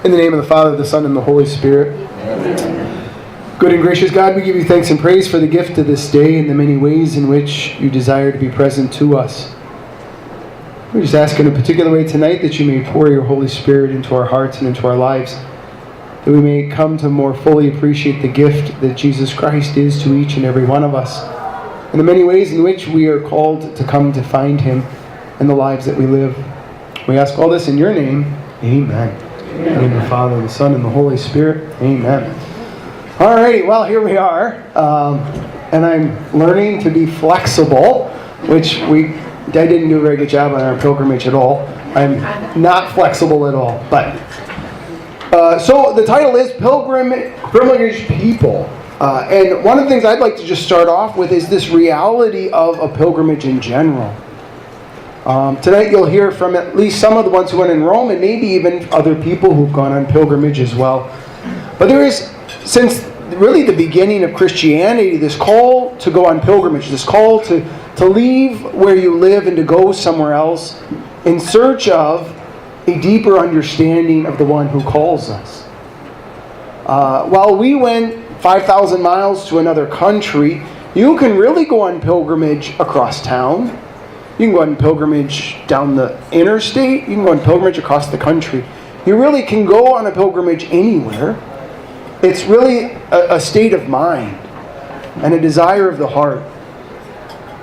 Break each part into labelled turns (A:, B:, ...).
A: In the name of the Father, the Son, and the Holy Spirit. Amen. Good and gracious God, we give you thanks and praise for the gift of this day and the many ways in which you desire to be present to us. We just ask in a particular way tonight that you may pour your Holy Spirit into our hearts and into our lives, that we may come to more fully appreciate the gift that Jesus Christ is to each and every one of us, and the many ways in which we are called to come to find Him in the lives that we live. We ask all this in your name. Amen. In the name of the Father, the Son, and the Holy Spirit. Amen. Alrighty, well, here we are. And I'm learning to be flexible, which I didn't do a very good job on our pilgrimage at all. I'm not flexible at all. But so the title is Pilgrimage People. And one of the things I'd like to just start off with is this reality of a pilgrimage in general. Tonight you'll hear from at least some of the ones who went in Rome, and maybe even other people who've gone on pilgrimage as well. But there is, since really the beginning of Christianity, this call to go on pilgrimage, this call to leave where you live and to go somewhere else in search of a deeper understanding of the one who calls us. While we went 5,000 miles to another country, you can really go on pilgrimage across town. You can go on pilgrimage down the interstate. You can go on pilgrimage across the country. You really can go on a pilgrimage anywhere. It's really a state of mind and a desire of the heart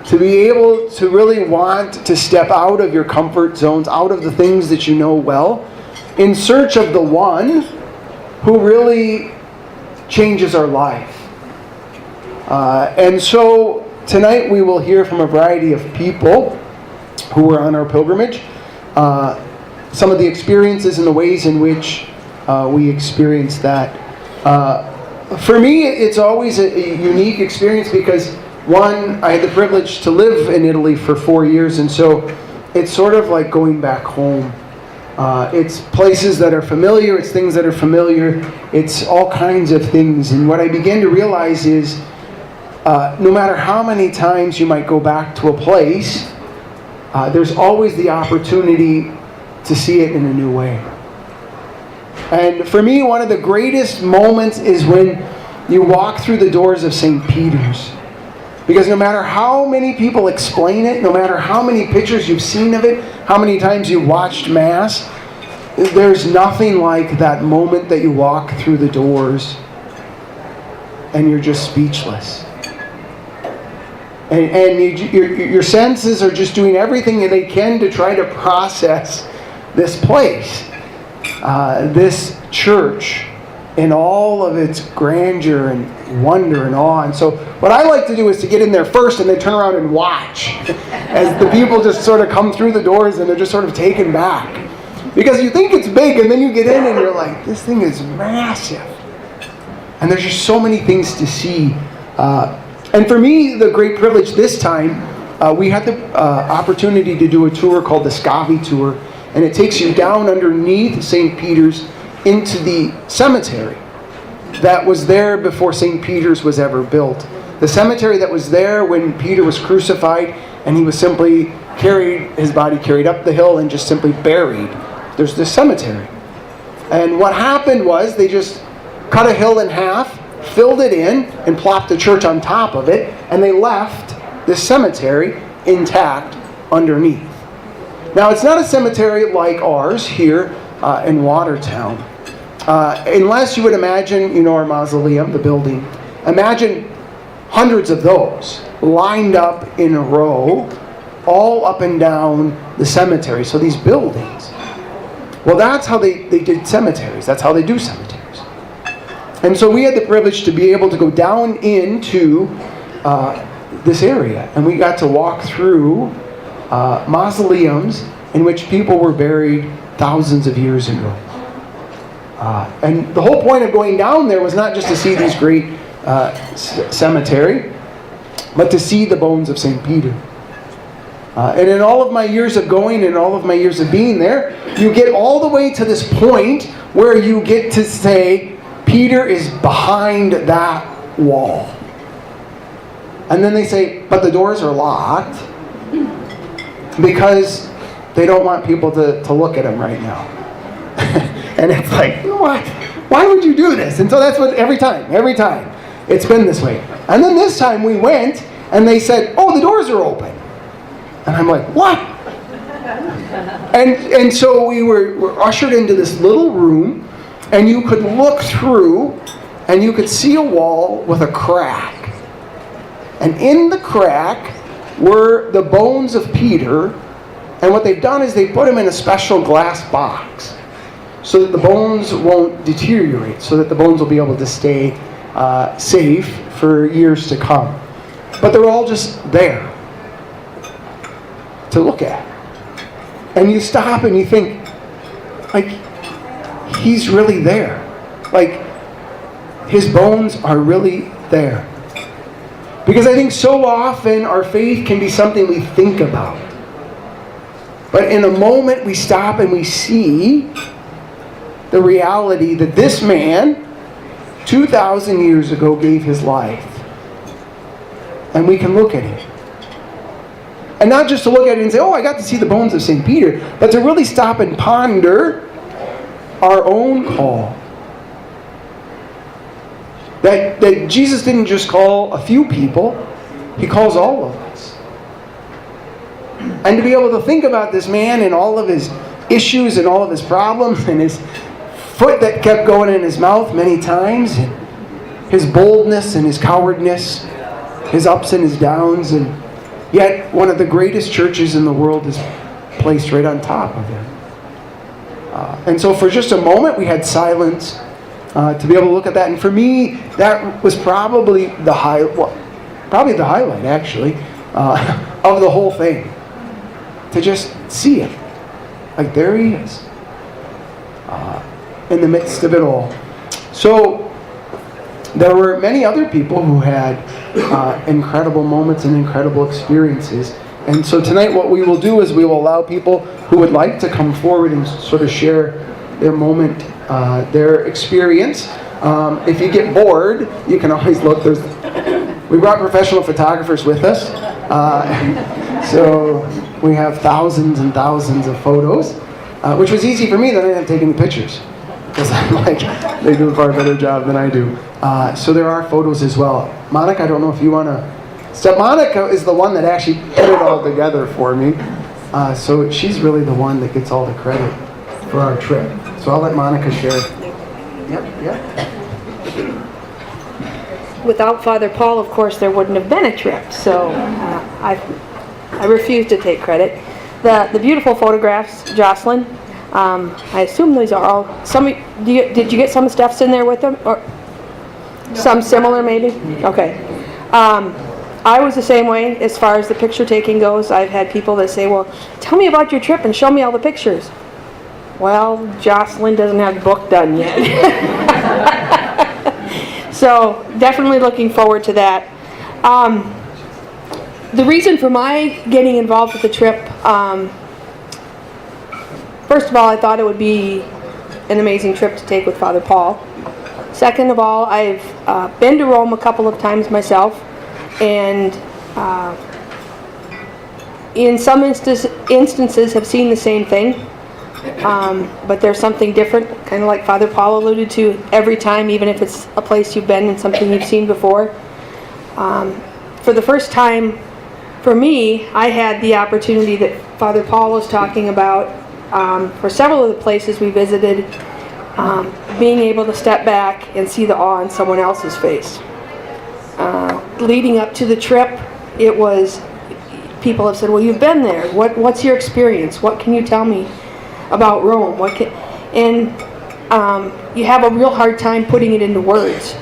A: to be able to really want to step out of your comfort zones, out of the things that you know well, in search of the one who really changes our life. And so tonight we will hear from a variety of people who were on our pilgrimage, some of the experiences and the ways in which we experienced that. For me, it's always a unique experience because, one, I had the privilege to live in Italy for 4 years, and so it's sort of like going back home. It's places that are familiar, it's things that are familiar, it's all kinds of things. And what I began to realize is, no matter how many times you might go back to a place, there's always the opportunity to see it in a new way. And for me, one of the greatest moments is when you walk through the doors of St. Peter's. Because no matter how many people explain it, no matter how many pictures you've seen of it, how many times you watched Mass, there's nothing like that moment that you walk through the doors and you're just speechless. And your senses are just doing everything that they can to try to process this place, this church, in all of its grandeur and wonder and awe. And so what I like to do is to get in there first and then turn around and watch as the people just sort of come through the doors and they're just sort of taken back. Because you think it's big and then you get in and you're like, this thing is massive. And there's just so many things to see. And for me, the great privilege this time, we had the opportunity to do a tour called the Scavi Tour. And it takes you down underneath St. Peter's into the cemetery that was there before St. Peter's was ever built. The cemetery that was there when Peter was crucified and he was simply his body carried up the hill and just simply buried. There's this cemetery. And what happened was they just cut a hill in half, filled it in, and plopped a church on top of it, and they left this cemetery intact underneath. Now, it's not a cemetery like ours here in Watertown. Unless you would imagine, our mausoleum, the building. Imagine hundreds of those lined up in a row, all up and down the cemetery. So these buildings. Well, that's how they did cemeteries. That's how they do cemeteries. And so we had the privilege to be able to go down into this area. And we got to walk through mausoleums in which people were buried thousands of years ago. And the whole point of going down there was not just to see these great cemetery, but to see the bones of St. Peter. And in all of my years of going and all of my years of being there, you get all the way to this point where you get to say, Peter is behind that wall. And then they say, but the doors are locked because they don't want people to look at him right now. And it's like, what? Why would you do this? And so that's what every time, it's been this way. And then this time we went, and they said, oh, the doors are open. And I'm like, what? And so we were ushered into this little room, and you could look through, and you could see a wall with a crack. And in the crack were the bones of Peter, and what they've done is they put him in a special glass box so that the bones won't deteriorate, so that the bones will be able to stay safe for years to come. But they're all just there to look at. And you stop and you think, like, he's really there. Like, his bones are really there. Because I think so often our faith can be something we think about. But in a moment we stop and we see the reality that this man, 2,000 years ago, gave his life. And we can look at it. And not just to look at it and say, oh, I got to see the bones of St. Peter, but to really stop and ponder our own call. That Jesus didn't just call a few people, he calls all of us. And to be able to think about this man and all of his issues and all of his problems and his foot that kept going in his mouth many times, and his boldness and his cowardness, his ups and his downs, and yet one of the greatest churches in the world is placed right on top of him. And so for just a moment we had silence to be able to look at that. And for me, that was probably the highlight actually of the whole thing. To just see it. Like, there he is. In the midst of it all. So there were many other people who had incredible moments and incredible experiences. And so tonight what we will do is we will allow people who would like to come forward and sort of share their moment, their experience. If you get bored, you can always look. We brought professional photographers with us. So we have thousands and thousands of photos, which was easy for me that I didn't have taken the pictures. Because I'm like, they do a far better job than I do. So there are photos as well. Monica, I don't know if you want to... So Monica is the one that actually put it all together for me. So she's really the one that gets all the credit for our trip. So I'll let Monica share. Yep.
B: Without Father Paul, of course, there wouldn't have been a trip. So I refuse to take credit. The beautiful photographs, Jocelyn, I assume these are all... Did you get some stuffs in there with them? Or some similar, maybe? Okay. I was the same way as far as the picture taking goes. I've had people that say, well, tell me about your trip and show me all the pictures. Well, Jocelyn doesn't have the book done yet. So definitely looking forward to that. The reason for my getting involved with the trip, first of all, I thought it would be an amazing trip to take with Father Paul. Second of all, I've been to Rome a couple of times myself, and in some instances have seen the same thing, but there's something different, kind of like Father Paul alluded to, every time, even if it's a place you've been and something you've seen before. For the first time, for me, I had the opportunity that Father Paul was talking about for several of the places we visited, being able to step back and see the awe on someone else's face. Leading up to the trip, it was, people have said, well, you've been there. What's your experience? What can you tell me about Rome? You have a real hard time putting it into words.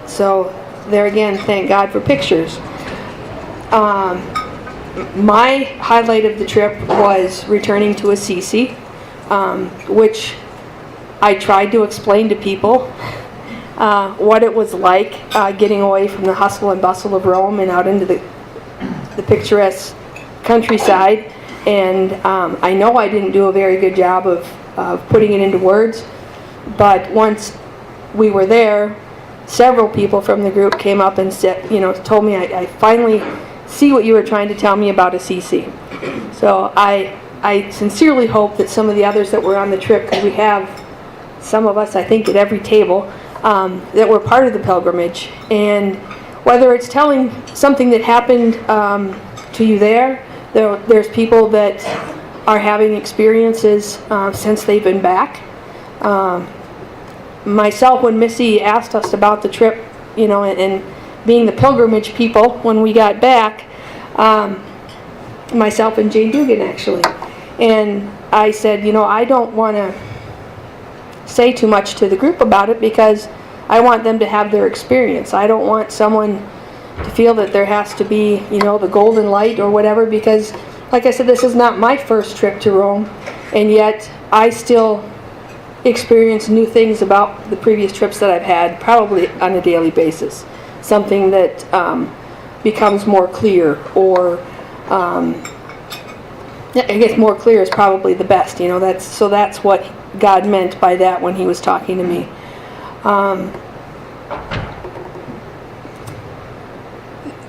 B: So there again, thank God for pictures. My highlight of the trip was returning to Assisi, which I tried to explain to people what it was like getting away from the hustle and bustle of Rome and out into the picturesque countryside. And I know I didn't do a very good job of putting it into words, but once we were there, several people from the group came up and said, told me, I finally see what you were trying to tell me about Assisi. So I sincerely hope that some of the others that were on the trip, because we have some of us, I think, at every table that were part of the pilgrimage. And whether it's telling something that happened to you there's people that are having experiences since they've been back. Myself, when Missy asked us about the trip, and being the pilgrimage people when we got back, myself and Jane Dugan actually, and I said, I don't want to say too much to the group about it because I want them to have their experience. I don't want someone to feel that there has to be, the golden light or whatever, because like I said, this is not my first trip to Rome, and yet I still experience new things about the previous trips that I've had, probably on a daily basis. Something that becomes more clear, or I guess more clear is probably the best. That's what God meant by that when He was talking to me.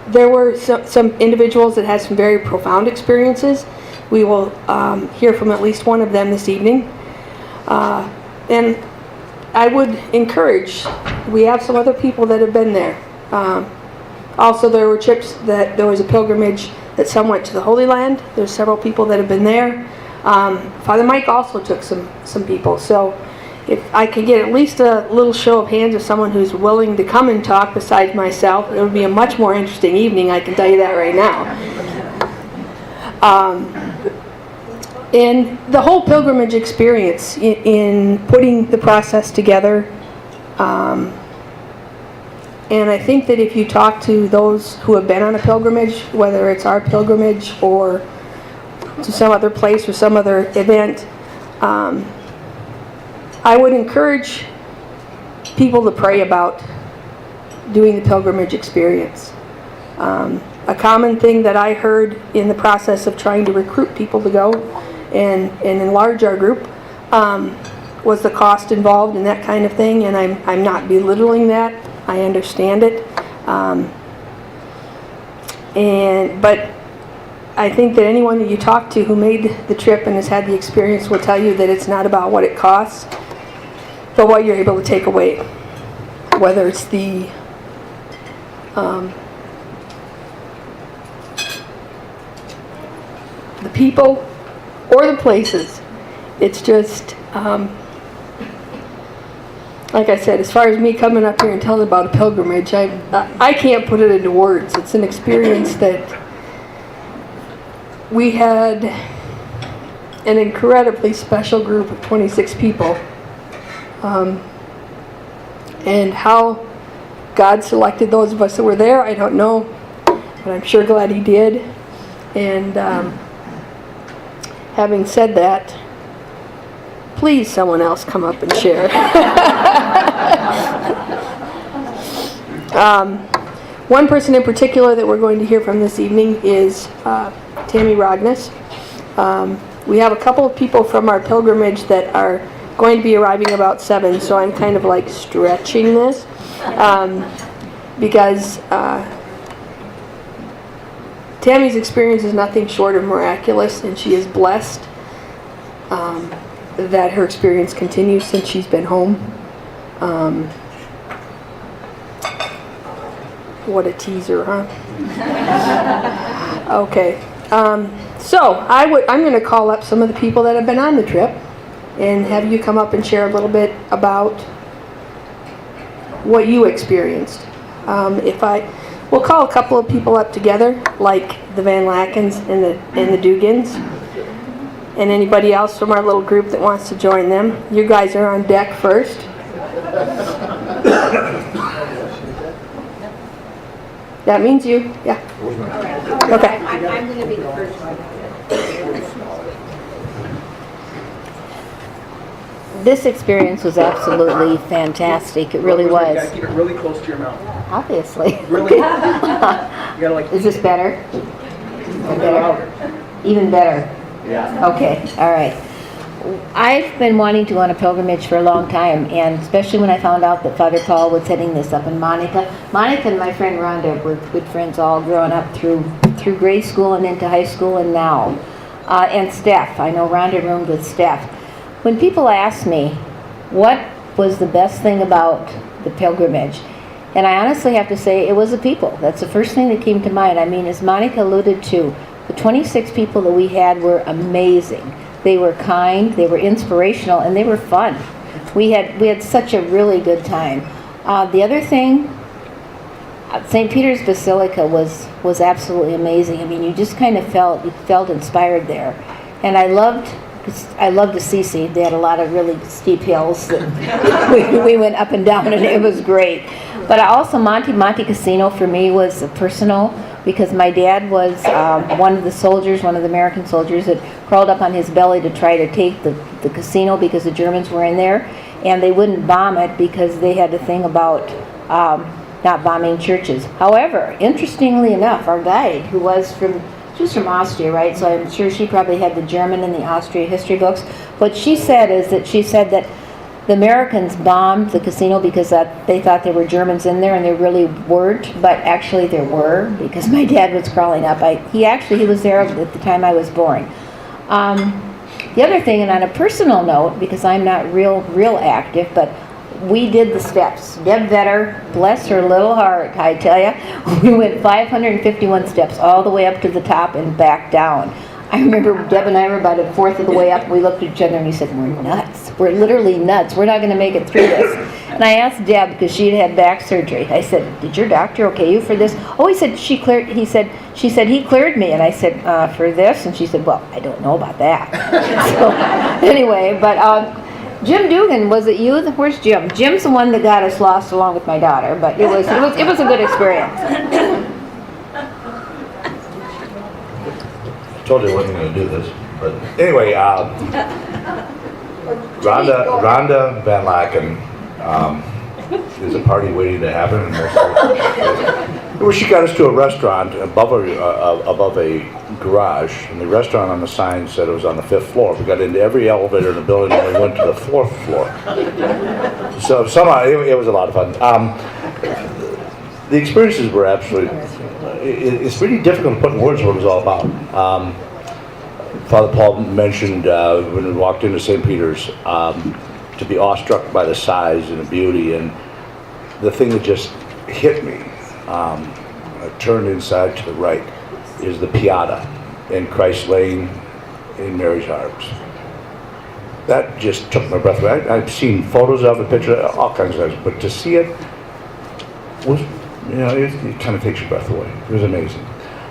B: There were some individuals that had some very profound experiences. We will hear from at least one of them this evening. And I would encourage, we have some other people that have been there. Also, there were trips there was a pilgrimage that some went to the Holy Land. There's several people that have been there. Father Mike also took some people. So if I could get at least a little show of hands of someone who's willing to come and talk besides myself, it would be a much more interesting evening, I can tell you that right now. And the whole pilgrimage experience in putting the process together, and I think that if you talk to those who have been on a pilgrimage, whether it's our pilgrimage or to some other place or some other event, I would encourage people to pray about doing the pilgrimage experience. A common thing that I heard in the process of trying to recruit people to go and enlarge our group was the cost involved in that kind of thing, and I'm not belittling that. I understand it. But I think that anyone that you talk to who made the trip and has had the experience will tell you that it's not about what it costs, but what you're able to take away. Whether it's the people or the places. It's just, like I said, as far as me coming up here and telling about a pilgrimage, I can't put it into words. It's an experience that we had an incredibly special group of 26 people. And how God selected those of us that were there, I don't know, but I'm sure glad He did. And having said that, please someone else come up and share. One person in particular that we're going to hear from this evening is Tammy Rognes. We have a couple of people from our pilgrimage that are going to be arriving about 7, so I'm kind of like stretching this because Tammy's experience is nothing short of miraculous, and she is blessed that her experience continues since she's been home. What a teaser, huh? Okay. So I'm going to call up some of the people that have been on the trip and have you come up and share a little bit about what you experienced. We'll call a couple of people up together, like the Van Lackens and the Dugans, and anybody else from our little group that wants to join them. You guys are on deck first. That means you, yeah. Okay.
C: I'm going to be the first one. This experience was absolutely fantastic. It really was.
A: You gotta keep it really close to your mouth.
C: Obviously.
A: Really? You gotta like.
C: Is this better? Even better.
A: Yeah.
C: Okay, all right. I've been wanting to go on a pilgrimage for a long time, and especially when I found out that Father Paul was setting this up, and Monica and my friend Rhonda were good friends all growing up through grade school and into high school and now. And Steph, I know Rhonda roomed with Steph. When people ask me, what was the best thing about the pilgrimage? And I honestly have to say it was the people. That's the first thing that came to mind. I mean, as Monica alluded to, the 26 people that we had were amazing. They were kind, they were inspirational, and they were fun. We had such a really good time. The other thing, St. Peter's Basilica was absolutely amazing. I mean, you just kind of felt inspired there. And I loved Assisi. They had a lot of really steep hills that we went up and down, and it was great. But also Monte Cassino for me was personal, because my dad was one of the American soldiers that crawled up on his belly to try to take the casino because the Germans were in there, and they wouldn't bomb it because they had a thing about not bombing churches. However, interestingly enough, our guide, she was from Austria, right? So I'm sure she probably had the German and the Austria history books. What she said is that the Americans bombed the casino because they thought there were Germans in there, and there really weren't, but actually there were, because my dad was crawling up. He was there at the time I was born. The other thing, and on a personal note, because I'm not real active, but we did the steps. Deb Vetter, bless her little heart, I tell you, we went 551 steps all the way up to the top and back down. I remember Deb and I were about a fourth of the way up, and we looked at each other and we said, we're nuts. We're literally nuts. We're not going to make it through this. And I asked Deb, because she had back surgery, I said, did your doctor okay you for this? Oh, he said, she said, he cleared me. And I said, for this? And she said, well, I don't know about that. So, anyway, but Jim Dugan, was it you? Where's Jim? Jim's the one that got us lost along with my daughter, but it was a good experience.
D: Told you I wasn't going to do this, but anyway, Rhonda Van Laken is a party waiting to happen. Where she got us to a restaurant above a garage, and the restaurant on the sign said it was on the 5th floor. We got into every elevator in the building, and we went to the 4th floor. So somehow it was a lot of fun. The experiences were absolutely. It's really difficult to put in words what it was all about. Father Paul mentioned when we walked into St. Peter's to be awestruck by the size and the beauty, and the thing that just hit me, I turned inside to the right, is the Pieta and Christ laying in Mary's arms. That just took my breath away. I've seen photos of it, pictures, all kinds of things, but to see it was, it kind of takes your breath away. It was amazing.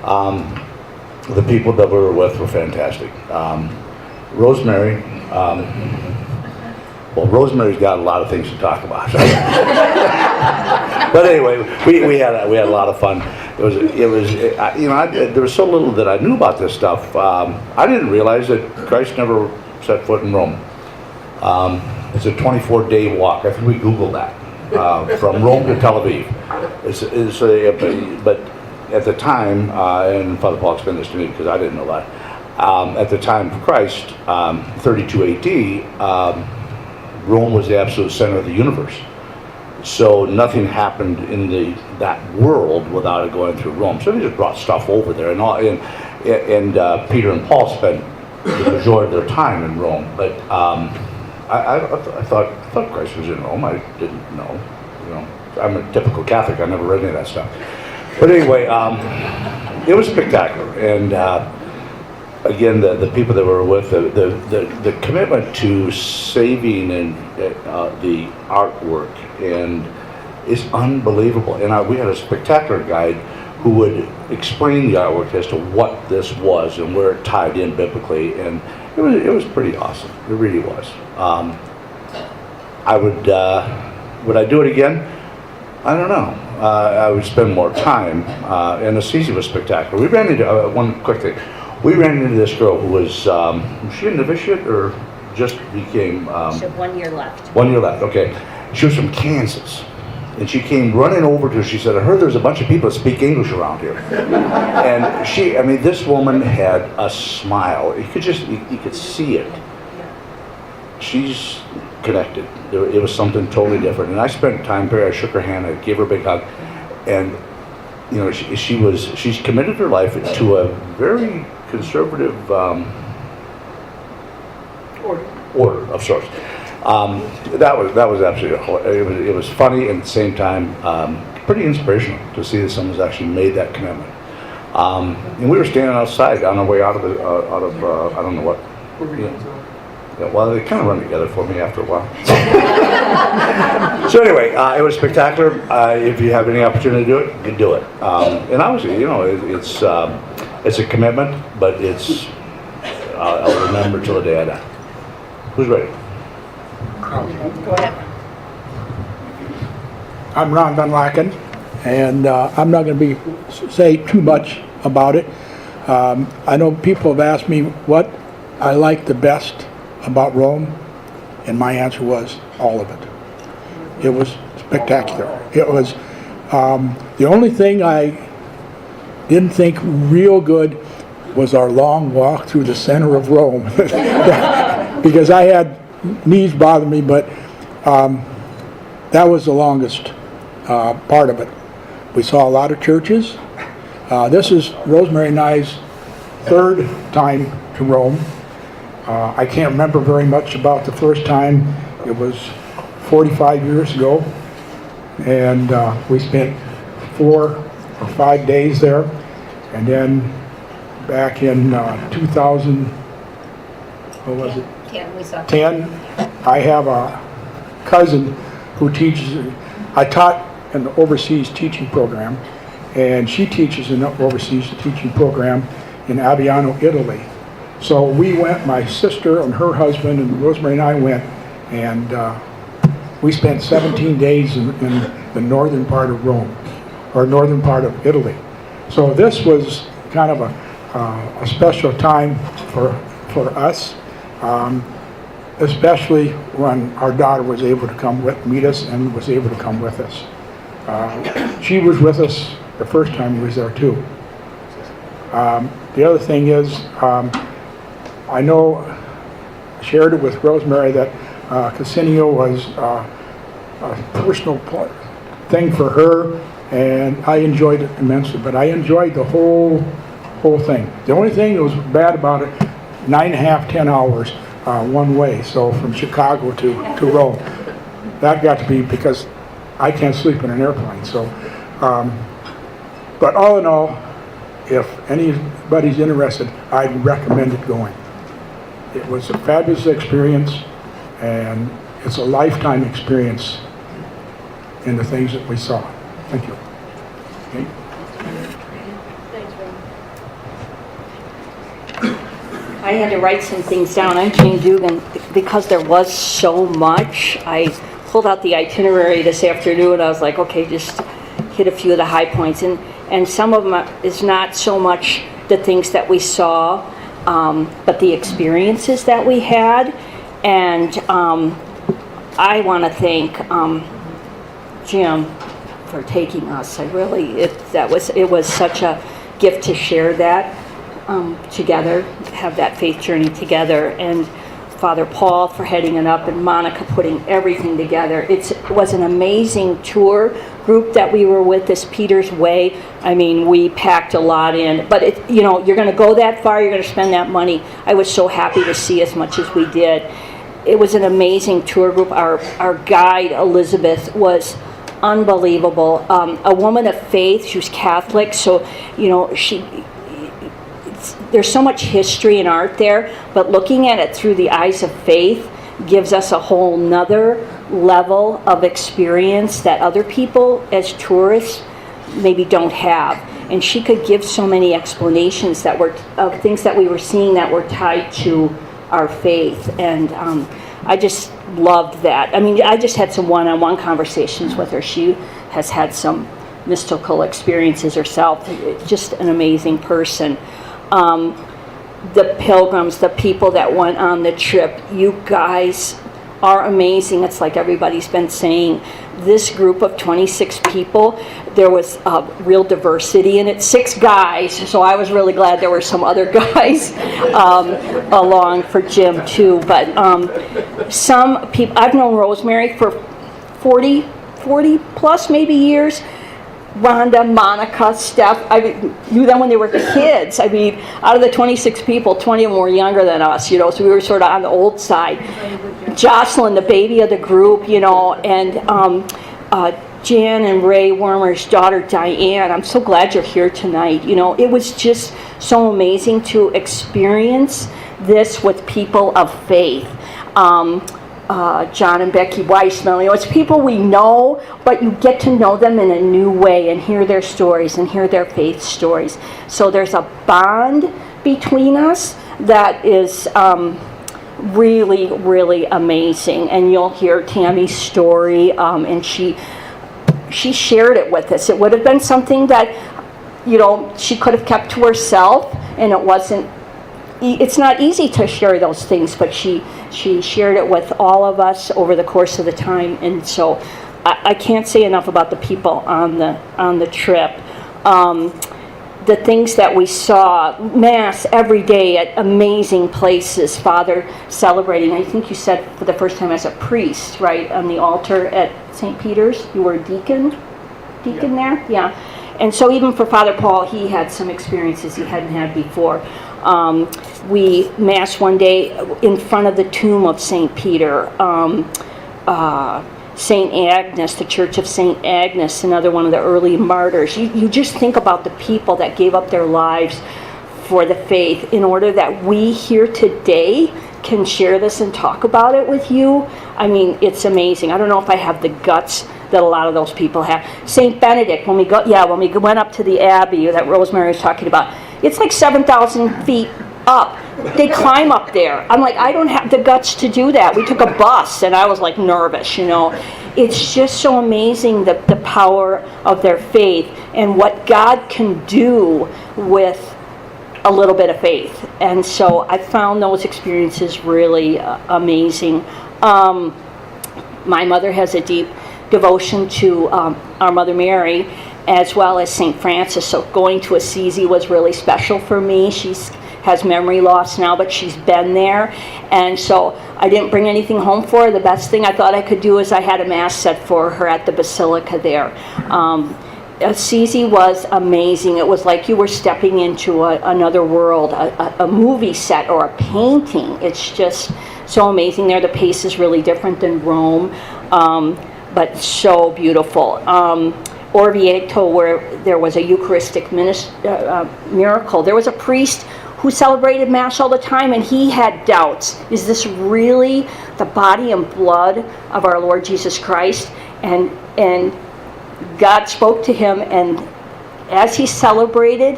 D: The people that we were with were fantastic. Rosemary, Rosemary's got a lot of things to talk about. But anyway, we had a lot of fun. There was so little that I knew about this stuff. I didn't realize that Christ never set foot in Rome. It's a 24-day walk. I think we Googled that. From Rome to Tel Aviv. But at the time, and Father Paul explained this to me because I didn't know that, at the time of Christ, 32 AD, Rome was the absolute center of the universe. So nothing happened in that world without it going through Rome. So they just brought stuff over there, and Peter and Paul spent the majority of their time in Rome. But I thought Christ was in Rome. I didn't know. I'm a typical Catholic. I never read any of that stuff. But anyway, it was spectacular. And again, the people that were with the commitment to saving and the artwork and is unbelievable. And we had a spectacular guide who would explain the artwork as to what this was and where it tied in biblically, and it was pretty awesome. It really was. Would I do it again? I don't know. I would spend more time, and Assisi was spectacular. We ran into one quick thing. We ran into this girl who was she a novitiate or just became?
E: She had 1 year left.
D: 1 year left. Okay. She was from Kansas. And she came running over to us. She said, I heard there's a bunch of people that speak English around here. And this woman had a smile. You could see it. She's connected. It was something totally different. And I spent time there. I shook her hand. I gave her a big hug. And, she's committed her life to a very conservative order of sorts. That was absolutely it was funny and at the same time pretty inspirational to see that someone's actually made that commitment. And we were standing outside on our way out of I don't know what. Yeah, well, they kind of run together for me after a while. So anyway, it was spectacular. If you have any opportunity to do it, you can do it. And obviously, it's a commitment, but I'll remember till the day I die. Who's ready?
C: Go ahead.
E: I'm Ron Van Laken, and I'm not going to say too much about it. I know people have asked me what I like the best about Rome, and my answer was all of it. It was spectacular. It was the only thing I didn't think real good was our long walk through the center of Rome, because I had knees bothering me, but that was the longest part of it. We saw a lot of churches. This is Rosemary and I's third time to Rome. I can't remember very much about the first time. It was 45 years ago, and we spent 4 or 5 days there. And then back in 2000, what was it? 10, I have a cousin who teaches. I taught an overseas teaching program, and she teaches an overseas teaching program in Aviano, Italy. So we went, my sister and her husband and Rosemary and I went, and we spent 17 days in the northern part of Rome, or northern part of Italy. So this was kind of a special time for us, especially when our daughter was able to meet us and was able to come with us. She was with us the first time we was there too. The other thing is, I know, I shared it with Rosemary that Casinio was a personal thing for her, and I enjoyed it immensely, but I enjoyed the whole thing. The only thing that was bad about it, 9.5, 10 hours one way, so from Chicago to Rome. That got to be because I can't sleep in an airplane. So, but all in all, if anybody's interested, I'd recommend it going. It was a fabulous experience, and it's a lifetime experience in the things that we saw. Thank you. Okay.
F: I had to write some things down. I'm Jane Dugan. Because there was so much, I pulled out the itinerary this afternoon. I was like, okay, just hit a few of the high points. And some of them is not so much the things that we saw, but the experiences that we had. And I want to thank Jim for taking us. It was such a gift to share that together, have that faith journey together, and Father Paul for heading it up, and Monica putting everything together. It was an amazing tour group that we were with, this Peter's Way. I mean, we packed a lot in, but you're going to go that far, you're going to spend that money. I was so happy to see as much as we did. It was an amazing tour group. Our guide, Elizabeth, was unbelievable. A woman of faith. She was Catholic, so there's so much history and art there, but looking at it through the eyes of faith gives us a whole nother level of experience that other people as tourists maybe don't have. And she could give so many explanations that were of things that we were seeing that were tied to our faith. And I just loved that. I mean, I just had some one-on-one conversations with her. She has had some mystical experiences herself. Just an amazing person. The pilgrims, the people that went on the trip, you guys are amazing. It's like everybody's been saying. This group of 26 people, there was real diversity in it. 6 guys, so I was really glad there were some other guys along for Jim too. But some people, I've known Rosemary for 40 plus maybe years. Rhonda, Monica, Steph, I knew them when they were kids. I mean, out of the 26 people, 20 of them were younger than us, you know, so we were sort of on the old side. Jocelyn, the baby of the group, you know, and Jan and Ray Wormer's daughter, Diane. I'm so glad you're here tonight. You know, it was just so amazing to experience this with people of faith. John and Becky Weissman, you know, it's people we know, but you get to know them in a new way and hear their stories and hear their faith stories. So there's a bond between us that is really, really amazing. And you'll hear Tammy's story, and she shared it with us. It would have been something that, you know, she could have kept to herself, and it's not easy to share those things, but she shared it with all of us over the course of the time. And so I can't say enough about the people on the trip. The things that we saw, Mass every day at amazing places, Father celebrating, I think you said for the first time as a priest, right, on the altar at St. Peter's. You were a deacon there? Yeah. And so even for Father Paul, he had some experiences he hadn't had before. We Mass one day in front of the tomb of St. Peter. St. Agnes, the Church of St. Agnes, another one of the early martyrs. You just think about the people that gave up their lives for the faith in order that we here today can share this and talk about it with you. I mean, it's amazing. I don't know if I have the guts that a lot of those people have. St. Benedict, when we went up to the Abbey that Rosemary was talking about, it's like 7,000 feet up. They climb up there. I'm like, I don't have the guts to do that. We took a bus, and I was like nervous, you know. It's just so amazing the power of their faith and what God can do with a little bit of faith. And so I found those experiences really amazing. My mother has a deep devotion to our Mother Mary, as well as St. Francis. So going to Assisi was really special for me. She has memory loss now, but she's been there. And so I didn't bring anything home for her. The best thing I thought I could do is I had a Mass set for her at the Basilica there. Assisi was amazing. It was like you were stepping into another world, a movie set or a painting. It's just so amazing there. The pace is really different than Rome, but so beautiful. Orvieto, where there was a Eucharistic miracle. There was a priest who celebrated Mass all the time, and he had doubts. Is this really the body and blood of our Lord Jesus Christ? And God spoke to him, and as he celebrated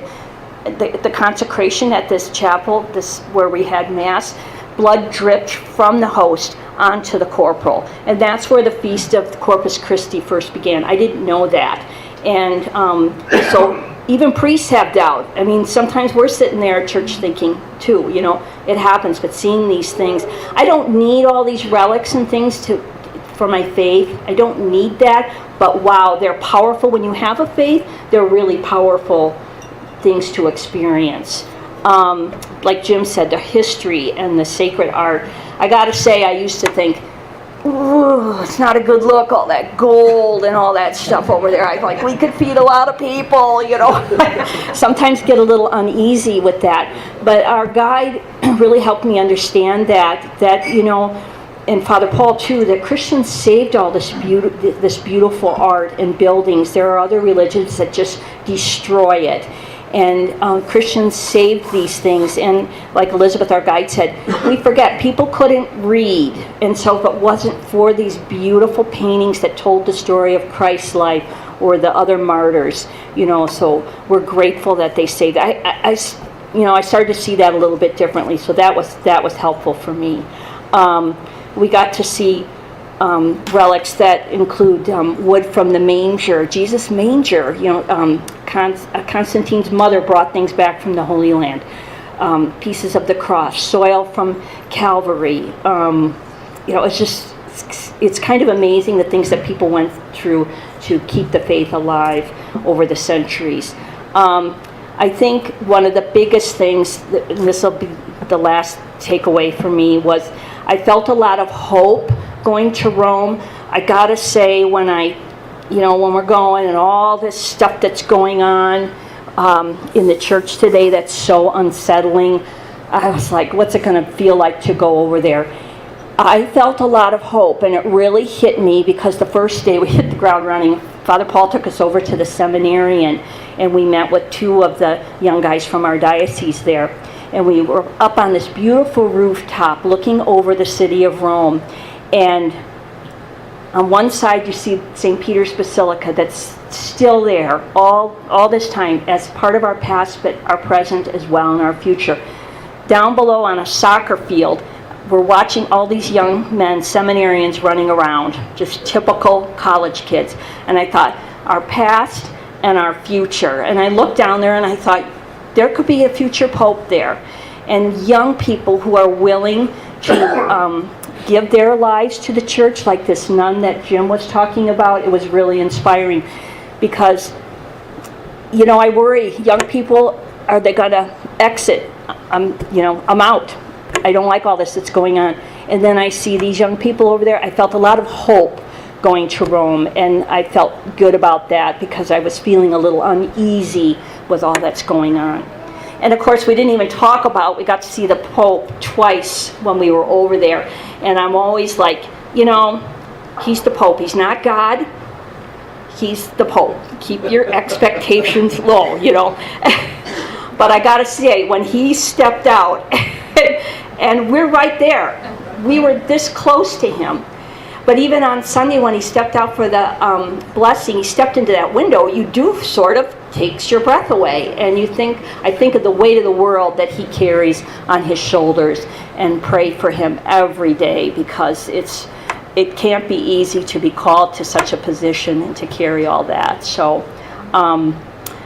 F: the consecration at this chapel, where we had Mass, blood dripped from the host onto the corporal. And that's where the feast of Corpus Christi first began. I didn't know that. And so even priests have doubt. I mean, sometimes we're sitting there at church thinking, too, you know, it happens, but seeing these things, I don't need all these relics and things for my faith. I don't need that, but wow, they're powerful. When you have a faith, they're really powerful things to experience. Like Jim said, the history and the sacred art. I gotta say, I used to think, ooh, it's not a good look, all that gold and all that stuff over there. I'm like, we could feed a lot of people, you know. Sometimes get a little uneasy with that. But our guide really helped me understand that, you know, and Father Paul too, that Christians saved all this beautiful art and buildings. There are other religions that just destroy it. And Christians saved these things. And like Elizabeth, our guide, said, we forget people couldn't read. And so if it wasn't for these beautiful paintings that told the story of Christ's life or the other martyrs, you know, so we're grateful that they saved. I started to see that a little bit differently. So that was helpful for me. We got to see relics that include wood from the manger, Jesus' manger. You know, Constantine's mother brought things back from the Holy Land. Pieces of the cross, soil from Calvary. You know, it's kind of amazing the things that people went through to keep the faith alive over the centuries. I think one of the biggest things, and this will be the last takeaway for me, was I felt a lot of hope going to Rome. I gotta say, when I you know, when we're going and all this stuff that's going on in the church today that's so unsettling, I was like, what's it going to feel like to go over there? I felt a lot of hope, and it really hit me because the first day we hit the ground running. Father Paul took us over to the seminary, and we met with 2 of the young guys from our diocese there. And we were up on this beautiful rooftop looking over the city of Rome. And on one side you see St. Peter's Basilica that's still there all this time as part of our past, but our present as well and our future. Down below on a soccer field, we're watching all these young men, seminarians, running around, just typical college kids. And I thought, our past and our future. And I looked down there and I thought, there could be a future pope there. And young people who are willing to give their lives to the church, like this nun that Jim was talking about. It was really inspiring because, you know, I worry, young people, are they going to exit? I'm out. I don't like all this that's going on. And then I see these young people over there. I felt a lot of hope going to Rome, and I felt good about that because I was feeling a little uneasy with all that's going on. And of course, we didn't even talk about, we got to see the Pope twice when we were over there. And I'm always like, you know, he's the Pope. He's not God. He's the Pope. Keep your expectations low, you know. But I got to say, when he stepped out, and we're right there. We were this close to him. But even on Sunday when he stepped out for the blessing, he stepped into that window, you do sort of takes your breath away. And I think of the weight of the world that he carries on his shoulders, and pray for him every day because it can't be easy to be called to such a position and to carry all that. So,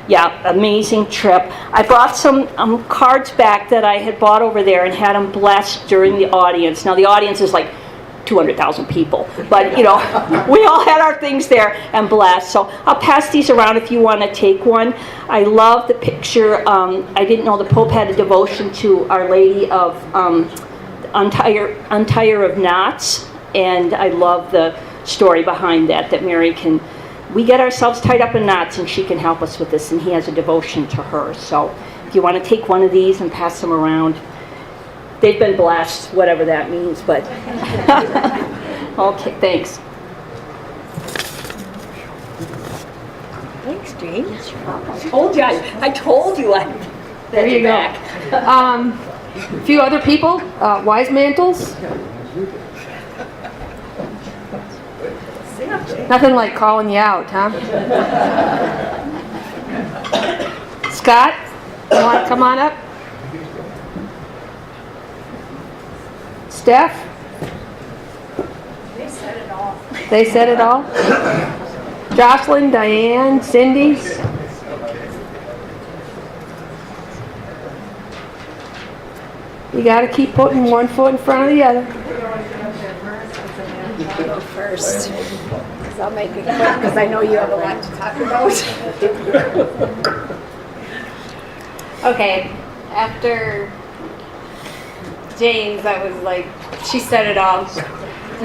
F: yeah, amazing trip. I brought some cards back that I had bought over there and had them blessed during the audience. Now the audience is like 200,000 people, but you know, we all had our things there and blessed. So I'll pass these around if you want to take one. I love the picture. I didn't know the Pope had a devotion to Our Lady of Untie of Knots, and I love the story behind that Mary can. We get ourselves tied up in knots, and she can help us with this, and he has a devotion to her. So if you want to take one of these and pass them around, they've been blessed, whatever that means, but okay, thanks.
C: Thanks, James.
F: I told you I
B: There you go. A few other people, wise mantles. Nothing like calling you out, huh? Scott, you want to come on up? Steph? They said it all. They said it all? Jocelyn, Diane, Cindy? You got to keep putting one foot in front of the other.
G: I'll go first, because I'll make it quick, because I know you have a lot to talk about. Okay, after James, I was like, she said it all.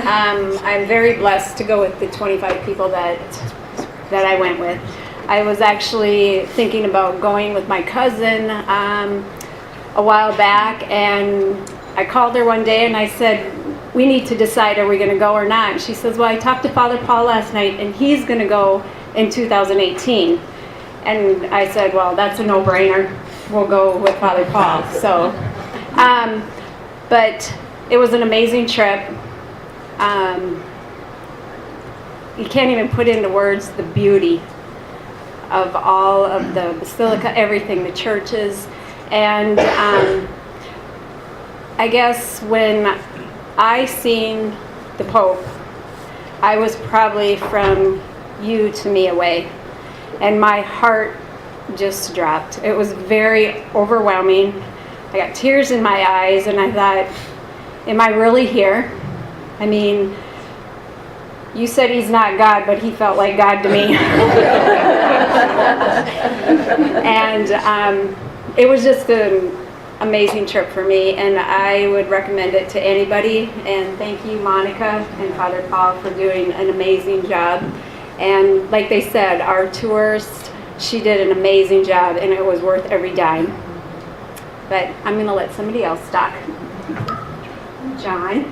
G: I'm very blessed to go with the 25 people that I went with. I was actually thinking about going with my cousin a while back, and I called her one day and I said, we need to decide, are we going to go or not? And she says, well, I talked to Father Paul last night and he's going to go in 2018. And I said, well, that's a no-brainer. We'll go with Father Paul. So, but it was an amazing trip. You can't even put into words the beauty of all of the basilica, everything, the churches. And I guess when I seen the Pope, I was probably from you to me away, and my heart just dropped. It was very overwhelming. I got tears in my eyes, and I thought, am I really here? I mean, you said he's not God, but he felt like God to me. And it was just an amazing trip for me, and I would recommend it to anybody. And thank you, Monica and Father Paul, for doing an amazing job. And like they said, our tourist, she did an amazing job, and it was worth every dime. But I'm going to let somebody else talk. John.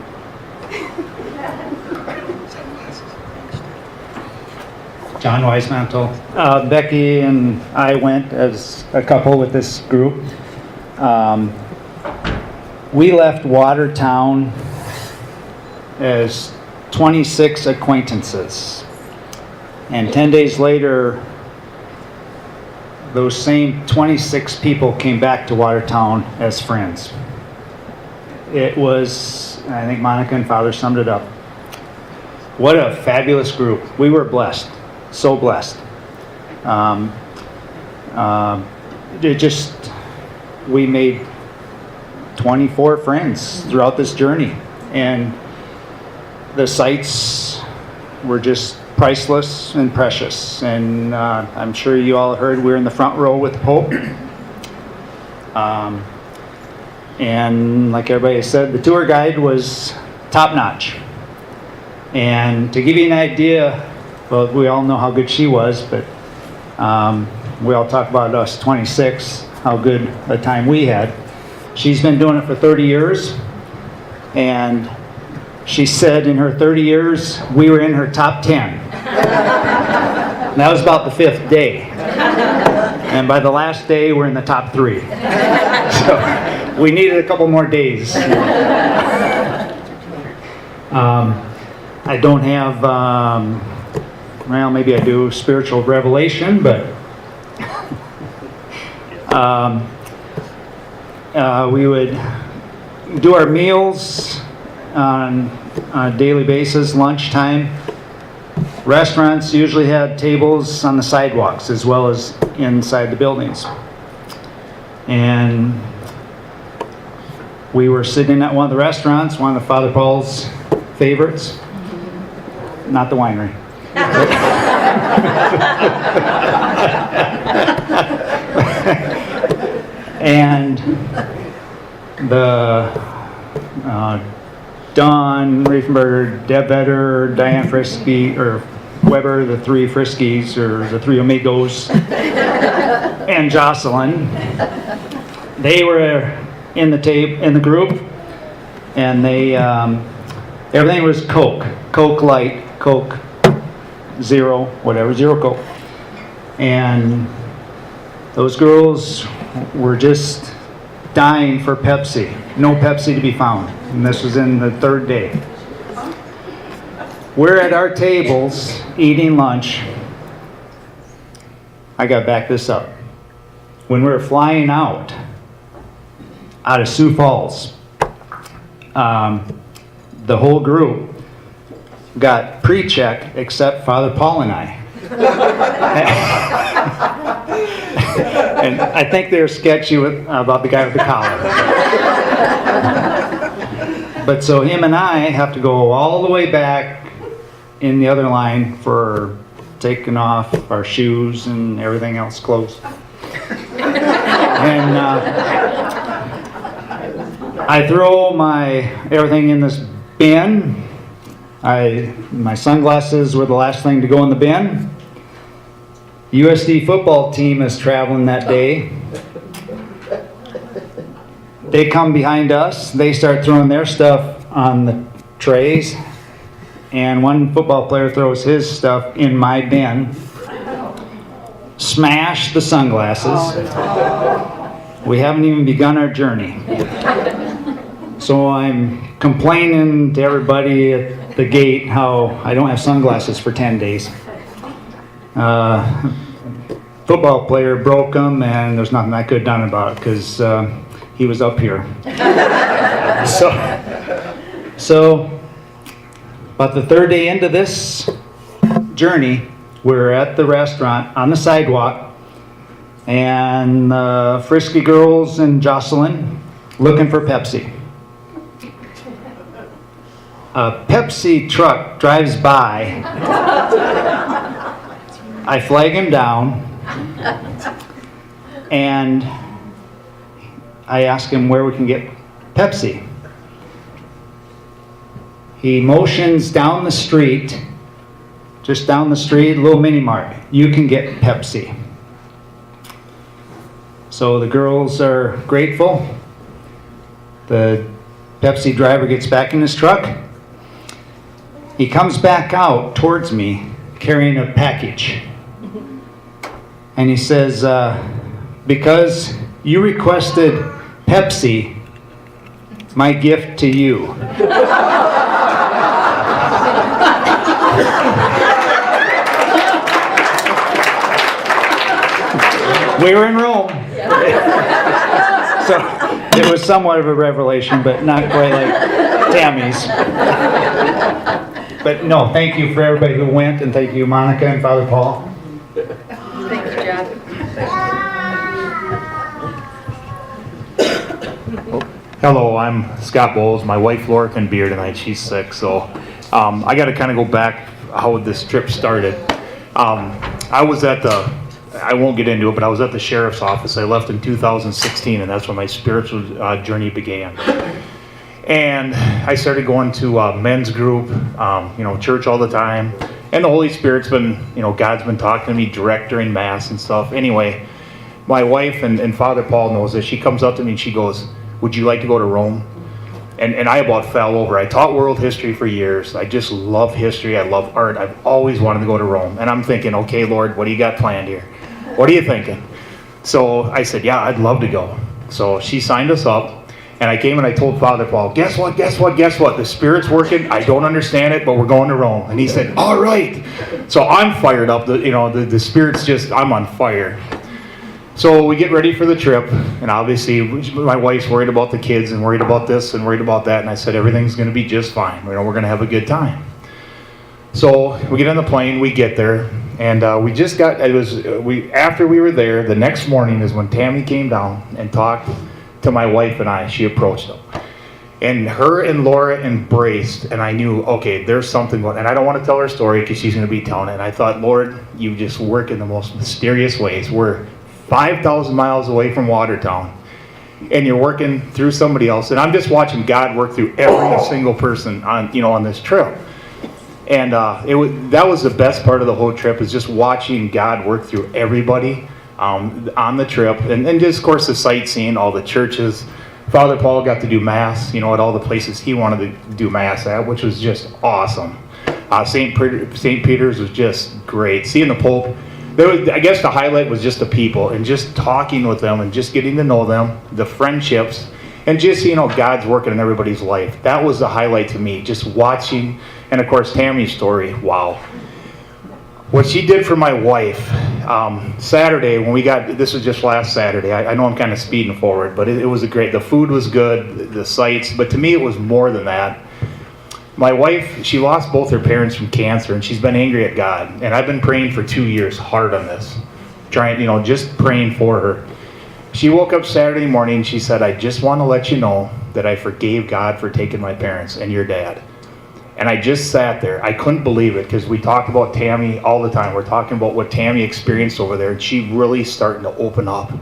H: John Weismantel. Becky and I went as a couple with this group. We left Watertown as 26 acquaintances. And 10 days later, those same 26 people came back to Watertown as friends. It was, I think Monica and Father summed it up. What a fabulous group. We were blessed. So blessed. We made 24 friends throughout this journey, and the sights were just priceless and precious. And I'm sure you all heard we're in the front row with the Pope. And like everybody said, the tour guide was top notch. And to give you an idea, well, we all know how good she was, but we all talk about us 26, how good a time we had. She's been doing it for 30 years, and she said in her 30 years, we were in her top 10. And that was about the 5th day. And by the last day, we're in the top 3. So we needed a couple more days. I don't have, well, maybe I do spiritual revelation, but we would do our meals on a daily basis, lunchtime. Restaurants usually had tables on the sidewalks as well as inside the buildings. And we were sitting at one of the restaurants, one of the Father Paul's favorites, not the winery. And the Don Riefenberger, Deb Vedder, Diane Frisky, or Weber, the 3 Friskies, or the 3 Amigos, and Jocelyn. They were in the group, and they everything was Coke Light, Coke Zero, whatever, Zero Coke. And those girls were just dying for Pepsi. No Pepsi to be found. And this was in the 3rd day. We're at our tables eating lunch. I got to back this up. When we were flying out of Sioux Falls, the whole group got pre-check except Father Paul and I. And I think they were sketchy about the guy with the collar. But so him and I have to go all the way back in the other line for taking off our shoes and everything else, clothes. And I throw everything in this bin. My sunglasses were the last thing to go in the bin. USD football team is traveling that day. They come behind us. They start throwing their stuff on the trays. And one football player throws his stuff in my bin. Smash the sunglasses. We haven't even begun our journey. So I'm complaining to everybody at the gate how I don't have sunglasses for 10 days. Football player broke them, and there's nothing I could have done about it because he was up here. So, about the 3rd day into this journey, we're at the restaurant on the sidewalk, and Frisky girls and Jocelyn looking for Pepsi. A Pepsi truck drives by. I flag him down, and I ask him where we can get Pepsi. He motions down the street just down the street, a little mini mart. You can get Pepsi. So the girls are grateful. The Pepsi driver gets back in his truck. He comes back out towards me carrying a package. And he says, because you requested Pepsi, my gift to you. We were in Rome. So it was somewhat of a revelation, but not quite like Tammy's. But no, thank you for everybody who went, and thank you, Monica and Father Paul.
B: Thanks, John.
I: Hello, I'm Scott Bowles. My wife Laura can be here tonight. She's sick, so I got to kind of go back how this trip started. I was at I won't get into it, but I was at the sheriff's office. I left in 2016, and that's when my spiritual journey began. And I started going to a men's group, church all the time. And the Holy Spirit's been, God's been talking to me direct during Mass and stuff. Anyway, my wife and Father Paul knows this. She comes up to me and she goes, would you like to go to Rome? And I about fell over. I taught world history for years. I just love history. I love art. I've always wanted to go to Rome. And I'm thinking, okay, Lord, what do you got planned here? What are you thinking? So I said, yeah, I'd love to go. So she signed us up. And I came and I told Father Paul, guess what? The Spirit's working. I don't understand it, but we're going to Rome. And he said, all right. So I'm fired up. The Spirit's just, I'm on fire. So we get ready for the trip, and obviously my wife's worried about the kids and worried about this and worried about that, and I said everything's going to be just fine. We're going to have a good time. So we get on the plane, we get there, and after we were there, the next morning is when Tammy came down and talked to my wife and I. She approached them. And her and Laura embraced, and I knew, okay, there's something going on. And I don't want to tell her story because she's going to be telling it. And I thought, Lord, you just work in the most mysterious ways. We're 5,000 miles away from Watertown, and you're working through somebody else. And I'm just watching God work through every single person on this trip. And that was the best part of the whole trip, is just watching God work through everybody on the trip. And just, of course, the sightseeing, all the churches. Father Paul got to do Mass, at all the places he wanted to do Mass at, which was just awesome. St. Peter's was just great. Seeing the Pope. I guess the highlight was just the people and just talking with them and just getting to know them, the friendships, and just seeing how God's working in everybody's life. That was the highlight to me, just watching. And of course, Tammy's story, wow. What she did for my wife, Saturday when this was just last Saturday. I know I'm kind of speeding forward, but it was the food was good, the sights, but to me it was more than that. My wife, she lost both her parents from cancer, and she's been angry at God. And I've been praying for 2 years hard on this, trying, just praying for her. She woke up Saturday morning, and she said, I just want to let you know that I forgave God for taking my parents and your dad. And I just sat there. I couldn't believe it, because we talk about Tammy all the time. We're talking about what Tammy experienced over there, and she really starting to open up.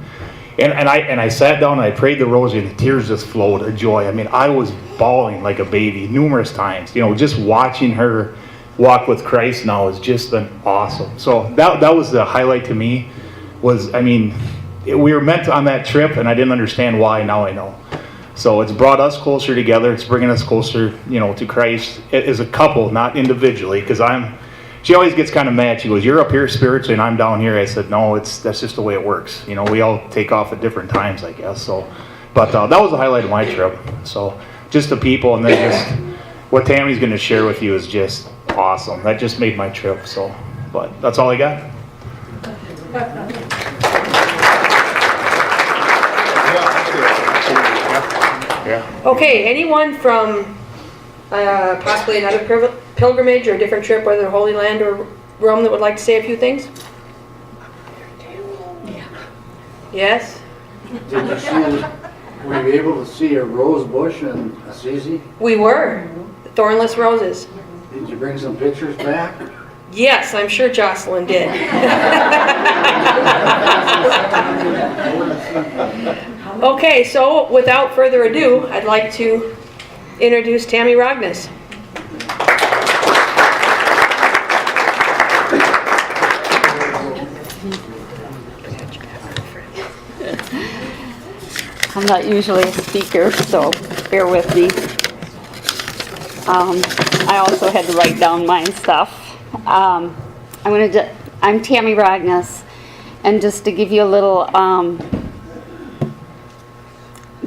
I: And I sat down and I prayed the rosary, and the tears just flowed of joy. I mean, I was bawling like a baby numerous times. Just watching her walk with Christ now has just been awesome. So that was the highlight to me. We were meant on that trip, and I didn't understand why. Now I know. So it's brought us closer together. It's bringing us closer, to Christ as a couple, not individually. Because she always gets kind of mad. She goes, you're up here spiritually and I'm down here. I said, no, that's just the way it works. We all take off at different times, I guess. So, but that was the highlight of my trip. So just the people, and then just what Tammy's going to share with you is just awesome. That just made my trip. So, but that's all I got. Yeah.
B: Okay, anyone from possibly another pilgrimage or a different trip, whether Holy Land or Rome, that would like to say a few things? Yes?
J: Were you able to see a rose bush in Assisi?
B: We were. Thornless roses.
J: Did you bring some pictures back?
B: Yes, I'm sure Jocelyn did. Okay, so without further ado, I'd like to introduce Tammy Rogness.
G: I'm not usually a speaker, so bear with me. I also had to write down my stuff. I'm Tammy Ragnes, and just to give you a little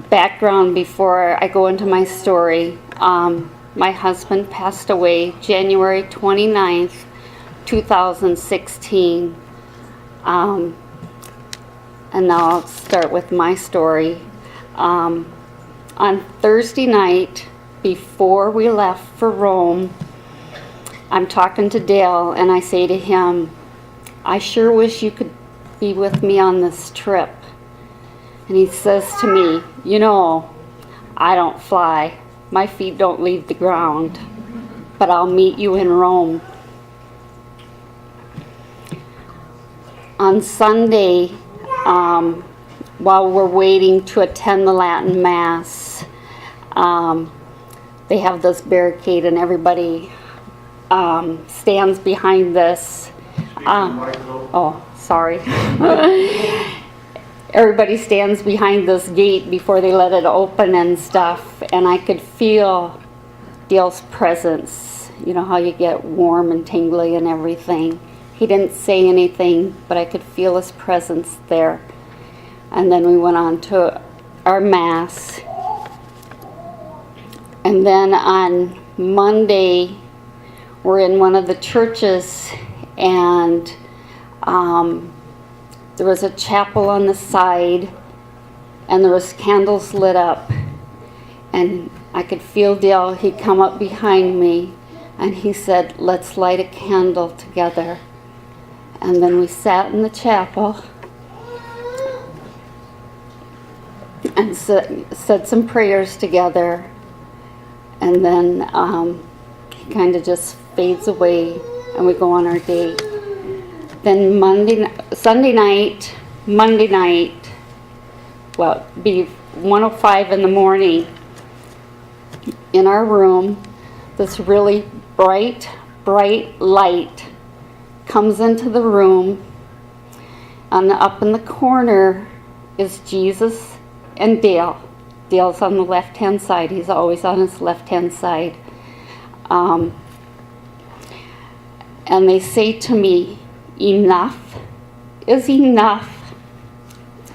G: background before I go into my story. My husband passed away January 29th, 2016. And now I'll start with my story. On Thursday night, before we left for Rome, I'm talking to Dale and I say to him, I sure wish you could be with me on this trip. And he says to me, you know, I don't fly. My feet don't leave the ground, but I'll meet you in Rome. On Sunday, while we're waiting to attend the Latin Mass, they have this barricade and everybody stands behind this. Oh, sorry. Everybody stands behind this gate before they let it open and stuff, and I could feel Dale's presence. You know how you get warm and tingly and everything. He didn't say anything, but I could feel his presence there. And then we went on to our Mass. And then on Monday, we're in one of the churches, and there was a chapel on the side, and there was candles lit up. And I could feel Dale, he'd come up behind me, and he said, let's light a candle together. And then we sat in the chapel and said some prayers together. And then he kind of just fades away, and we go on our day. Then Sunday night, Monday night, well, it'd be 1:05 in the morning, in our room, this really bright light comes into the room, and up in the corner is Jesus and Dale. Dale's on the left-hand side. He's always on his left-hand side. And they say to me, enough is enough.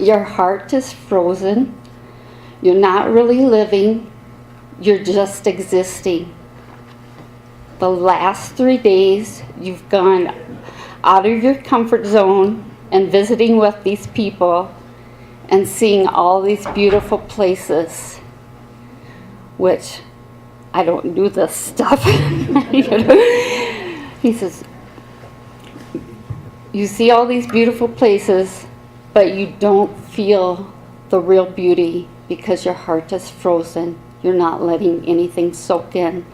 G: Your heart is frozen. You're not really living. You're just existing. The last 3 days, you've gone out of your comfort zone and visiting with these people and seeing all these beautiful places, which I don't do this stuff. You know? He says, you see all these beautiful places, but you don't feel the real beauty because your heart is frozen. You're not letting anything soak in.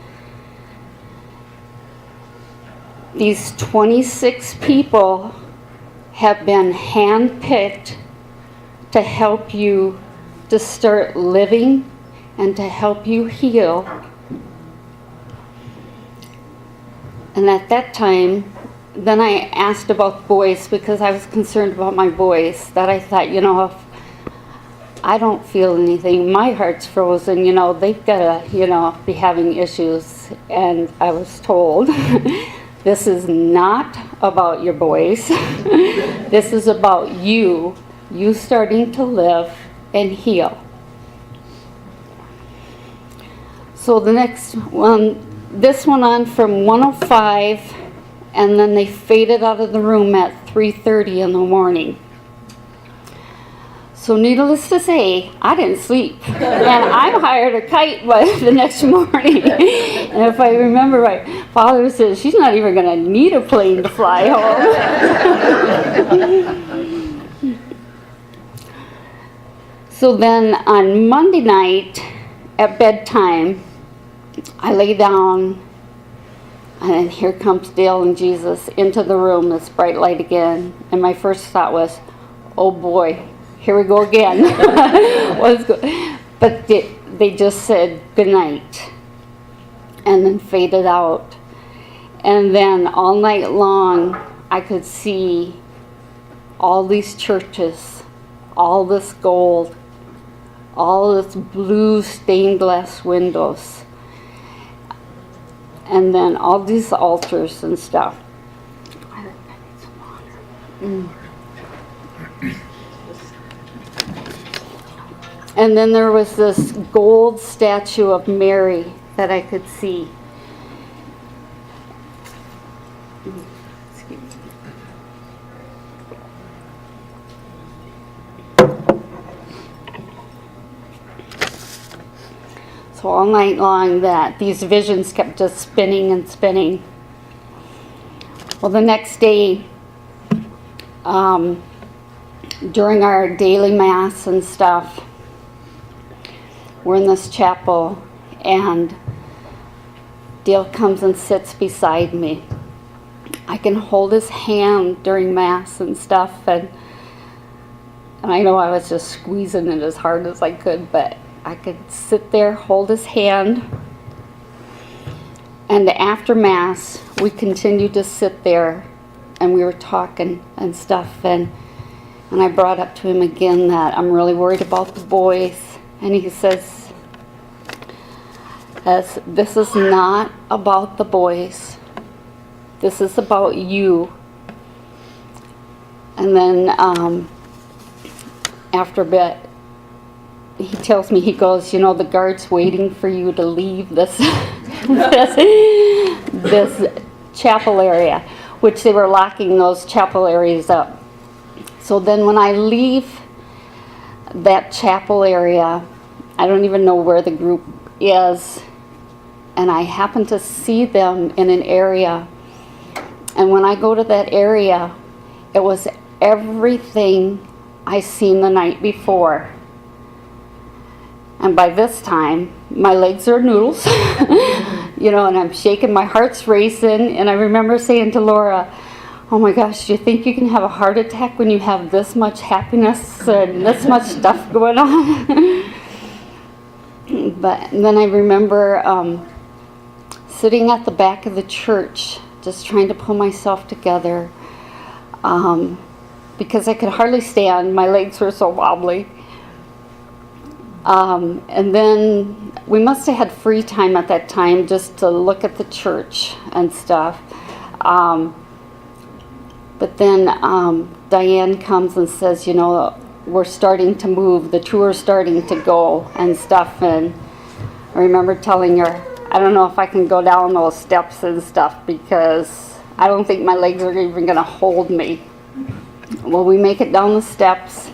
G: These 26 people have been handpicked to help you to start living and to help you heal. And at that time, then I asked about boys because I was concerned about my boys, that I thought, you know, if I don't feel anything, my heart's frozen, you know, they've got to, you know, be having issues. And I was told, this is not about your boys. This is about you starting to live and heal. So the next one, this went on from 1:05, and then they faded out of the room at 3:30 in the morning. So needless to say, I didn't sleep. And I hired a kite by the next morning. And if I remember right, Father says she's not even going to need a plane to fly home. So then on Monday night at bedtime, I lay down, and then here comes Dale and Jesus into the room, this bright light again. And my first thought was, oh boy, here we go again. But they just said good night and then faded out. And then all night long, I could see all these churches, all this gold,
K: all this blue stained glass windows, and then all these altars and stuff. And then there was this gold statue of Mary that I could see. So all night long these visions kept just spinning and spinning. Well, the next day, during our daily mass and stuff, we're in this chapel, and Dale comes and sits beside me. I can hold his hand during mass and stuff, and I know I was just squeezing it as hard as I could, but I could sit there, hold his hand, and after mass, we continued to sit there, and we were talking and stuff, and I brought up to him again that I'm really worried about the boys, and he says, this is not about the boys, this is about you. And then after a bit, he tells me, he goes, you know, the guard's waiting for you to leave this this chapel area, which they were locking those chapel areas up. So then when I leave that chapel area, I don't even know where the group is, and I happen to see them in an area, and when I go to that area, it was everything I seen the night before. And by this time, my legs are noodles, you know, and I'm shaking, my heart's racing, and I remember saying to Laura, oh my gosh, do you think you can have a heart attack when you have this much happiness and this much stuff going on? But then I remember sitting at the back of the church, just trying to pull myself together, because I could hardly stand, my legs were so wobbly. And then we must have had free time at that time just to look at the church and stuff. But then Diane comes and says, you know, we're starting to move, the tour's starting to go and stuff. And I remember telling her, I don't know if I can go down those steps and stuff because I don't think my legs are even going to hold me. Well, we make it down the steps,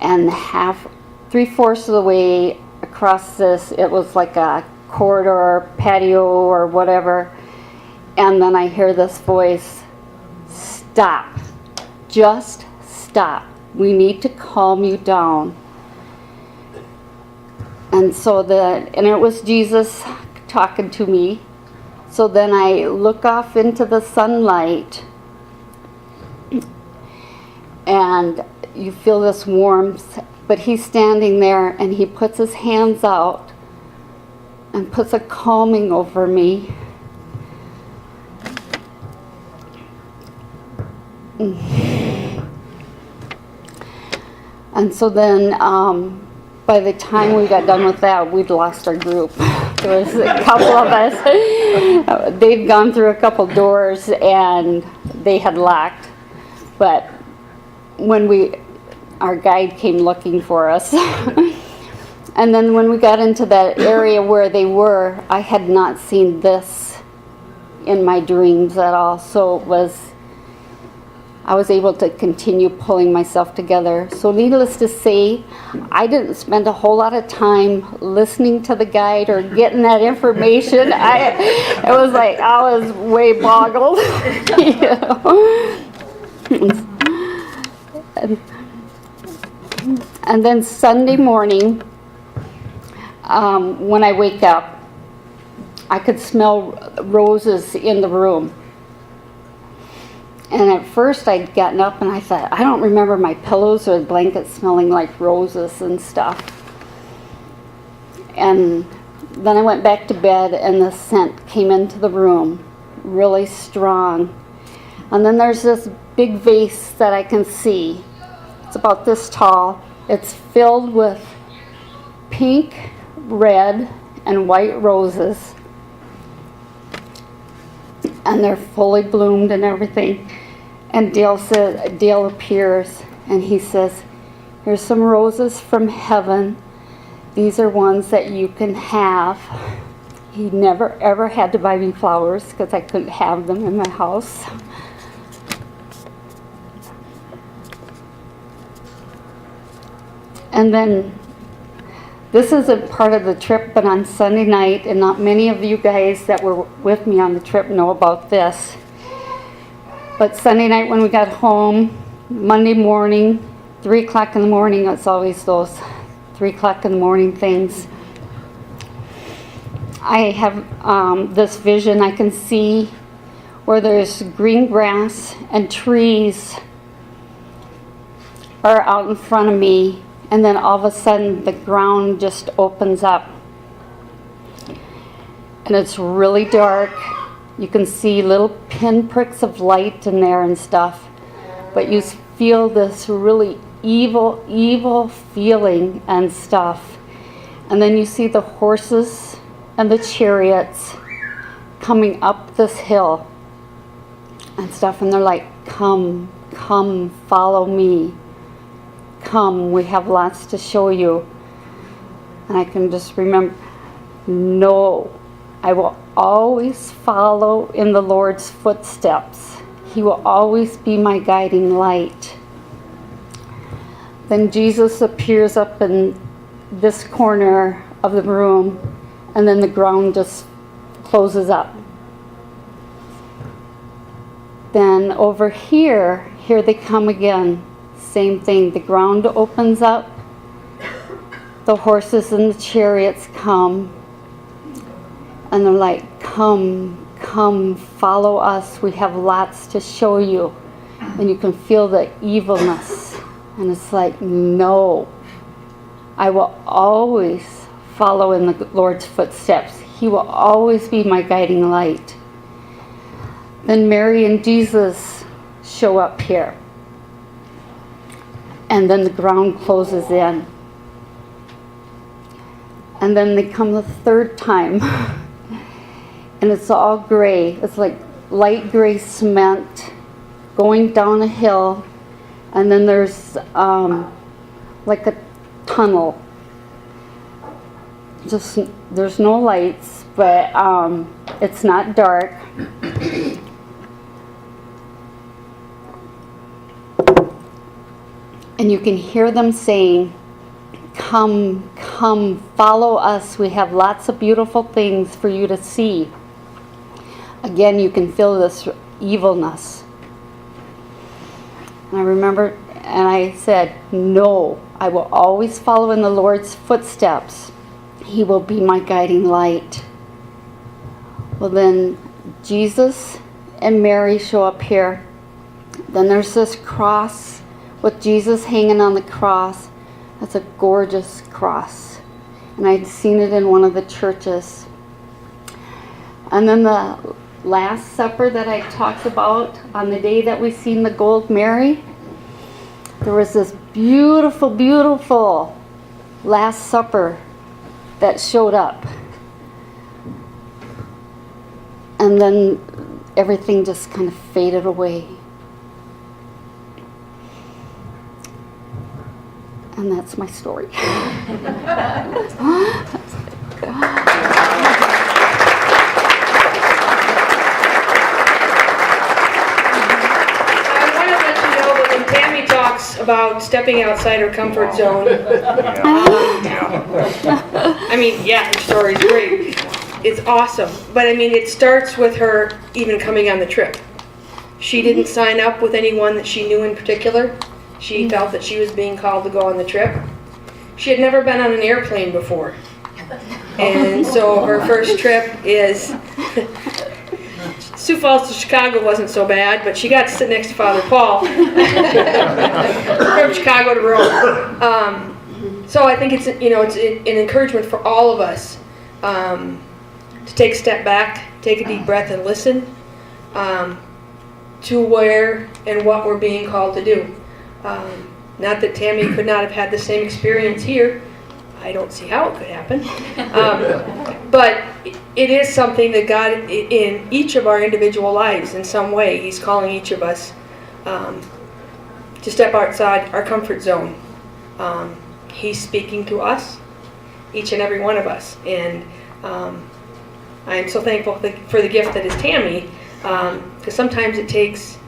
K: and 3/4 of the way across this, it was like a corridor, patio, or whatever. And then I hear this voice, stop, just stop. We need to calm you down. And so and it was Jesus talking to me. So then I look off into the sunlight, and you feel this warmth, but he's standing there and he puts his hands out and puts a calming over me. And so then by the time we got done with that, we'd lost our group. There was a couple of us. They'd gone through a couple doors and they had locked. But when our guide came looking for us. And then when we got into that area where they were, I had not seen this in my dreams at all. So I was able to continue pulling myself together. So needless to say, I didn't spend a whole lot of time listening to the guide or getting that information. It was like I was way boggled. You know? And then Sunday morning, when I wake up, I could smell roses in the room. And at first I'd gotten up and I thought, I don't remember my pillows or the blankets smelling like roses and stuff. And then I went back to bed and the scent came into the room, really strong. And then there's this big vase that I can see. It's about this tall. It's filled with pink, red, and white roses. And they're fully bloomed and everything. And Dale appears and he says, here's some roses from heaven. These are ones that you can have. He never ever had to buy me flowers because I couldn't have them in my house. And then, this isn't part of the trip, but on Sunday night, and not many of you guys that were with me on the trip know about this, but Sunday night when we got home, Monday morning, 3 o'clock in the morning, it's always those 3 o'clock in the morning things. I have this vision. I can see where there's green grass and trees are out in front of me, and then all of a sudden the ground just opens up. And it's really dark. You can see little pinpricks of light in there and stuff, but you feel this really evil feeling and stuff. And then you see the horses and the chariots coming up this hill and stuff, and they're like, come, follow me. Come, we have lots to show you. And I can just remember, no, I will always follow in the Lord's footsteps. He will always be my guiding light. Then Jesus appears up in this corner of the room, and then the ground just closes up. Then over here they come again. Same thing, the ground opens up, the horses and the chariots come, and they're like, come, follow us, we have lots to show you. And you can feel the evilness, and it's like, no, I will always follow in the Lord's footsteps. He will always be my guiding light. Then Mary and Jesus show up here. And then the ground closes in. And then they come the third time. And it's all gray. It's like light gray cement going down a hill. And then there's like a tunnel. Just, there's no lights, but it's not dark. And you can hear them saying, come, follow us. We have lots of beautiful things for you to see. Again, you can feel this evilness. And I remember, and I said, no, I will always follow in the Lord's footsteps. He will be my guiding light. Well, then Jesus and Mary show up here. Then there's this cross with Jesus hanging on the cross. That's a gorgeous cross. And I'd seen it in one of the churches. And then the Last Supper that I talked about on the day that we seen the Gold Mary, there was this beautiful Last Supper that showed up. And then everything just kind of faded away. And that's my story.
B: Tammy talks about stepping outside her comfort zone. I mean, yeah, her story's great. It's awesome. But I mean, it starts with her even coming on the trip. She didn't sign up with anyone that she knew in particular. She felt that she was being called to go on the trip. She had never been on an airplane before. And so her first trip is Sioux Falls to Chicago wasn't so bad, but she got to sit next to Father Paul from Chicago to Rome. So I think it's it's an encouragement for all of us to take a step back, take a deep breath, and listen to where and what we're being called to do. Not that Tammy could not have had the same experience here. I don't see how it could happen. But it is something that God, in each of our individual lives, in some way, He's calling each of us to step outside our comfort zone. He's speaking to us, each and every one of us. And I'm so thankful for the gift that is Tammy, because sometimes it takes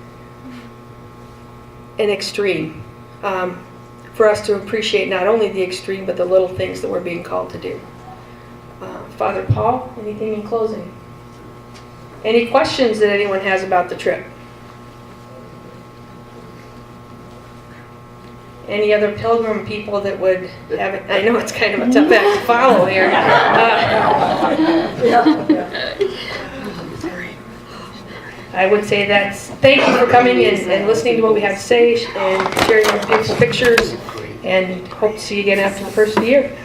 B: an extreme for us to appreciate not only the extreme, but the little things that we're being called to do. Father Paul, anything in closing? Any questions that anyone has about the trip? Any other pilgrim people that would have it? I know it's kind of a tough act to follow here. I would say thank you for coming and listening to what we have to say and sharing those beautiful pictures, and hope to see you again after the first of the year.